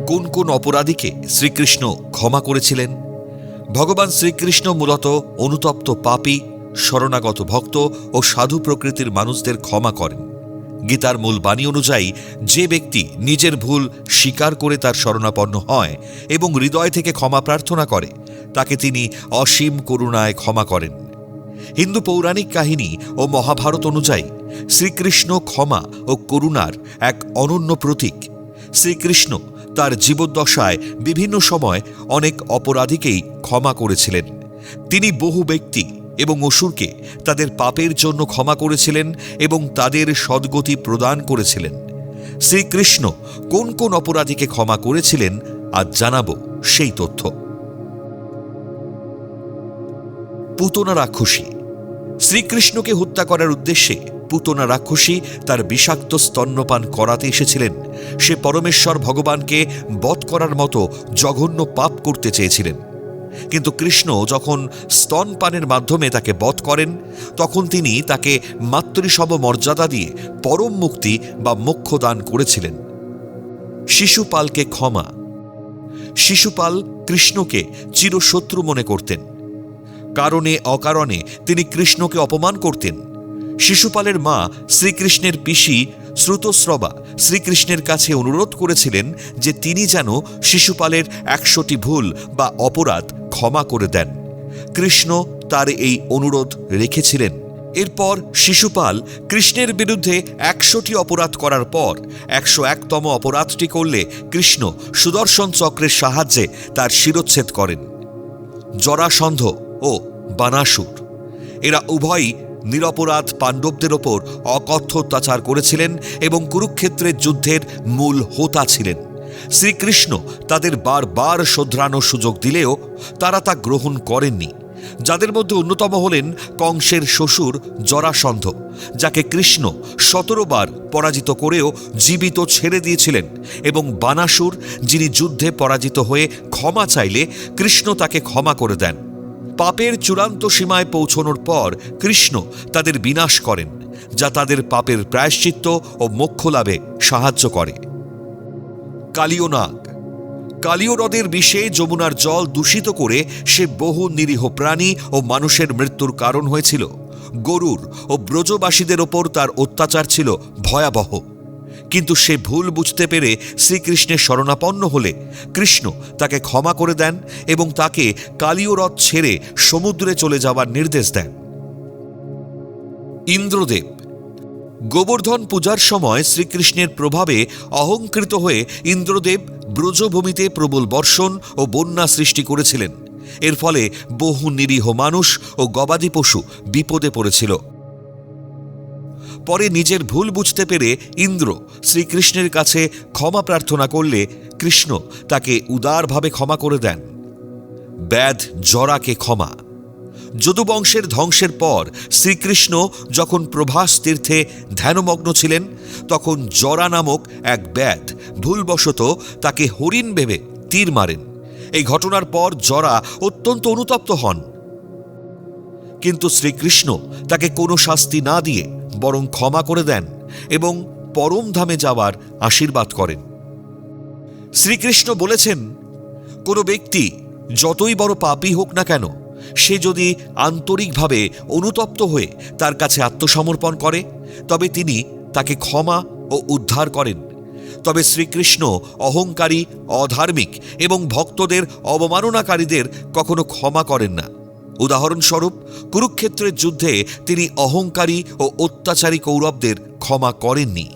কোন কোন অপরাধীকে শ্রীকৃষ্ণ ক্ষমা করেছিলেন? ভগবান শ্রীকৃষ্ণ মূলত অনুতপ্ত পাপী, শরণাগত ভক্ত ও সাধু প্রকৃতির মানুষদের ক্ষমা করেন। গীতার মূল বাণী অনুযায়ী যে ব্যক্তি নিজের ভুল স্বীকার করে তার শরণাপন্ন হয় এবং হৃদয় থেকে ক্ষমা প্রার্থনা করে, তাকে তিনি অসীম করুণায় ক্ষমা করেন। হিন্দু পৌরাণিক কাহিনী ও মহাভারত অনুযায়ী শ্রীকৃষ্ণ ক্ষমা ও করুণার এক অনন্য প্রতীক। শ্রীকৃষ্ণ তার জীবদ্দশায় বিভিন্ন সময় অনেক অপরাধীকেই ক্ষমা করেছিলেন। তিনি বহু ব্যক্তি এবং অসুরকে তাদের পাপের জন্য ক্ষমা করেছিলেন এবং তাদের সদ্গতি প্রদান করেছিলেন। শ্রীকৃষ্ণ কোন কোন অপরাধীকে ক্ষমা করেছিলেন আজ জানাব সেই তথ্য। পুতনা রাক্ষসী। শ্রীকৃষ্ণকে হত্যা করার উদ্দেশ্যে পুতনা রাক্ষসী তার বিষাক্ত স্তন্যপান করাতে এসেছিলেন। সে পরমেশ্বর ভগবানকে বধ করার মতো জঘন্য পাপ করতে চেয়েছিলেন, কিন্তু কৃষ্ণ যখন স্তনপানের মাধ্যমে তাকে বধ করেন, তখন তিনি তাকে মাতৃসম মর্যাদা দিয়ে পরম মুক্তি বা মোক্ষ দান করেছিলেন। শিশুপালকে ক্ষমা। শিশুপাল কৃষ্ণকে চিরশত্রু মনে করতেন। কারণে অকারণে তিনি কৃষ্ণকে অপমান করতেন। শিশুপালের মা শ্রীকৃষ্ণের পিসি শ্রুতস্রবা শ্রীকৃষ্ণের কাছে অনুরোধ করেছিলেন যে তিনি যেন শিশুপালের 100টি ভুল বা অপরাধ ক্ষমা করে দেন। কৃষ্ণ তার এই অনুরোধ রেখেছিলেন। এরপর শিশুপাল কৃষ্ণের বিরুদ্ধে 100টি অপরাধ করার পর 101তম অপরাধটি করলে কৃষ্ণ সুদর্শন চক্রের সাহায্যে তার শিরচ্ছেদ করেন। জরাসন্ধ ও বানাসুর এরা উভয়ই নিরপরাধ পাণ্ডবদের ওপর অকথ্য অত্যাচার করেছিলেন এবং কুরুক্ষেত্রের যুদ্ধের মূল হোতা ছিলেন। শ্রীকৃষ্ণ তাদের বারবার শোধরানোর সুযোগ দিলেও তারা তা গ্রহণ করেননি। যাদের মধ্যে অন্যতম হলেন কংসের শ্বশুর জরাসন্ধ, যাকে কৃষ্ণ 17 বার পরাজিত করেও জীবিত ছেড়ে দিয়েছিলেন, এবং বানাসুর, যিনি যুদ্ধে পরাজিত হয়ে ক্ষমা চাইলে কৃষ্ণ তাকে ক্ষমা করে দেন। পাপের চূড়ান্ত সীমায় পৌঁছনোর পর কৃষ্ণ তাদের বিনাশ করেন, যা তাদের পাপের প্রায়শ্চিত্ত ও মোক্ষ লাভে সাহায্য করে। কালীয় নাগ। কালীয় হ্রদের বিষে যমুনার জল দূষিত করে সে বহু নিরীহ প্রাণী ও মানুষের মৃত্যুর কারণ হয়েছিল। গরুর ও ব্রজবাসীদের ওপর তার অত্যাচার ছিল ভয়াবহ, কিন্তু সে ভুল বুঝতে পেরে শ্রীকৃষ্ণের শরণাপন্ন হলে কৃষ্ণ তাকে ক্ষমা করে দেন এবং তাকে কালীয় হ্রদ ছেড়ে সমুদ্রে চলে যাওয়ার নির্দেশ দেন। ইন্দ্রদেব। গোবর্ধন পূজার সময় শ্রীকৃষ্ণের প্রভাবে অহংকৃত হয়ে ইন্দ্রদেব ব্রজভূমিতে প্রবল বর্ষণ ও বন্যা সৃষ্টি করেছিলেন। এর ফলে বহু নিরীহ মানুষ ও গবাদি পশু বিপদে পড়েছিল। পরে নিজের ভুল বুঝতে পেরে ইন্দ্র শ্রীকৃষ্ণের কাছে ক্ষমা প্রার্থনা করলে কৃষ্ণ তাকে উদারভাবে ক্ষমা করে দেন। ব্যাধ জরাকে ক্ষমা। যদুবংশের ধ্বংসের পর শ্রীকৃষ্ণ যখন প্রভাস তীর্থে ধ্যানমগ্ন ছিলেন, তখন জরা নামক এক ব্যাধ ভুলবশত তাকে হরিণ ভেবে তীর মারেন। এই ঘটনার পর জরা অত্যন্ত অনুতপ্ত হন, কিন্তু শ্রীকৃষ্ণ তাকে কোনো শাস্তি না দিয়ে বরং ক্ষমা করে দেন এবং পরমধামে যাওয়ার আশীর্বাদ করেন। শ্রীকৃষ্ণ বলেছেন, কোনো ব্যক্তি যতই বড় পাপী হোক না কেন, সে যদি আন্তরিকভাবে অনুতপ্ত হয়ে তার কাছে আত্মসমর্পণ করে, তবে তিনি তাকে ক্ষমা ও উদ্ধার করেন। তবে শ্রীকৃষ্ণ অহংকারী, অধার্মিক এবং ভক্তদের অবমাননাকারীদের কখনো ক্ষমা করেন না। উদাহরণস্বরূপ, কুরুক্ষেত্রের যুদ্ধে তিনি অহংকারী ও অত্যাচারী কৌরবদের ক্ষমা করেননি।